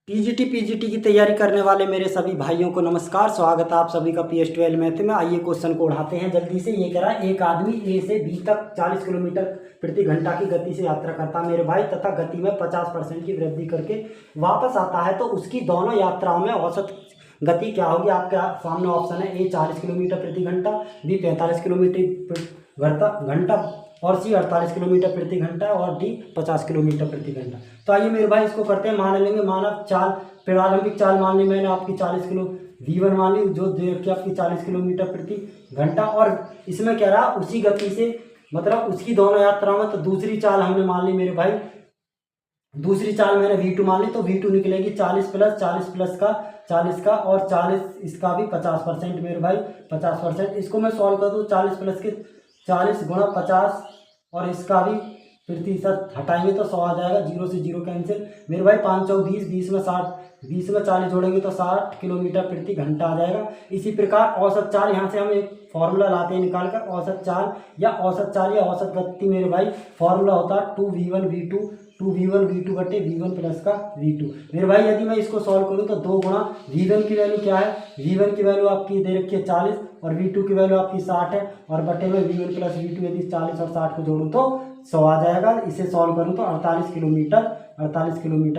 PGT की तैयारी करने वाले मेरे सभी भाइयों को नमस्कार। स्वागत है आप सभी का PS12 मैथ में। आइए क्वेश्चन को उठाते हैं जल्दी से। ये कह रहा है एक आदमी ए से बी तक 40 किलोमीटर प्रति घंटा की गति से यात्रा करता है मेरे भाई, तथा गति में 50% की वृद्धि करके वापस आता है, तो उसकी दोनों यात्राओं में औसत गति क्या होगी। आपके सामने ऑप्शन है ए 40 किलोमीटर प्रति घंटा, बी 45 किलोमीटर घंटा और सी 48 किलोमीटर प्रति घंटा और डी 50 किलोमीटर प्रति घंटा। तो आइए मेरे भाई इसको करते हैं। मान लेंगे मानव चाल, प्रारंभिक चाल मान ली मैंने आपकी 40 किलो v1 मान ली, जो देख के आपकी 40 किलोमीटर प्रति घंटा, और इसमें क्या रहा उसी गति से, मतलब उसकी दोनों यात्राओं में। तो दूसरी चाल हमने मान ली मेरे भाई, दूसरी चाल मैंने v2 मान ली, तो v2 निकलेगी 40 प्लस 40 का और 40 इसका भी 50% मेरे भाई 50%। इसको मैं सॉल्व कर दूँ, 40 प्लस के 40 गुणा 50 और इसका भी प्रतिशत हटाएंगे तो 100 आ जाएगा, 0 से 0 कैंसिल मेरे भाई। 5 चौक 20, 20 में 60, 20 में 40 जोड़ेंगे तो 60 किलोमीटर प्रति घंटा आ जाएगा। इसी प्रकार औसत चाल, यहाँ से हम एक फॉर्मूला लाते हैं निकाल कर। औसत चाल या औसत गति मेरे भाई फॉर्मूला होता है 2v1 बटे v1 प्लस का v2 मेरे भाई। यदि मैं इसको सॉल्व करूँ तो 2 गुणा v1 की वैल्यू क्या है, v1 की वैल्यू आपकी दे रखी है 40 और v2 की वैल्यू आपकी 60 है, और बटे में v1 प्लस v2, यदि 40 और 60 को जोड़ूँ तो 100 आ जाएगा। इसे सॉल्व करूँ तो 48 किलोमीटर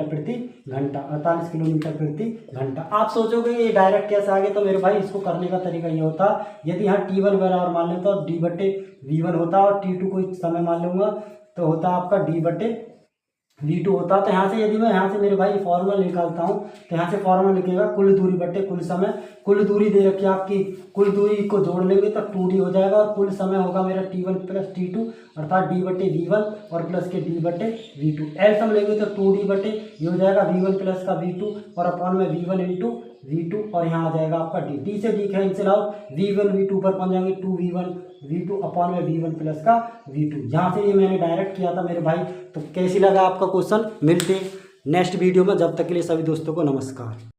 प्रति घंटा, 48 किलोमीटर प्रति घंटा। आप सोचोगे ये डायरेक्ट कैसे आ गए, तो मेरे भाई इसको करने का तरीका ये होता, यदि यहाँ t1 बराबर मान लें तो d बटे v1 होता, और t2 को समय मान लूँगा तो होता आपका d बटे v2 होता। तो यहाँ से यदि मैं यहाँ से मेरे भाई फॉर्मूला निकालता हूँ, तो यहाँ से फॉर्मूला लिखेगा कुल दूरी बटे कुल समय। कुल दूरी दे रखी है आपकी, कुल दूरी को जोड़ लेंगे तो 2d हो जाएगा, और कुल समय होगा मेरा t1 प्लस t2 अर्थात d बटे v1 और प्लस के d बटे v2। एलसीएम लेंगे तो 2d बटे ये हो जाएगा v1 प्लस का v2 और अपॉन में v1 इंटू v2, और यहाँ आ जाएगा आपका d से d cancel out, v1 v2 पर पहुँच जाएंगे 2v1 v2 अपॉन में v1 प्लस का v2। यहाँ से ये मैंने डायरेक्ट किया था मेरे भाई। तो कैसी लगा आपका क्वेश्चन, मिलते नेक्स्ट वीडियो में, जब तक के लिए सभी दोस्तों को नमस्कार।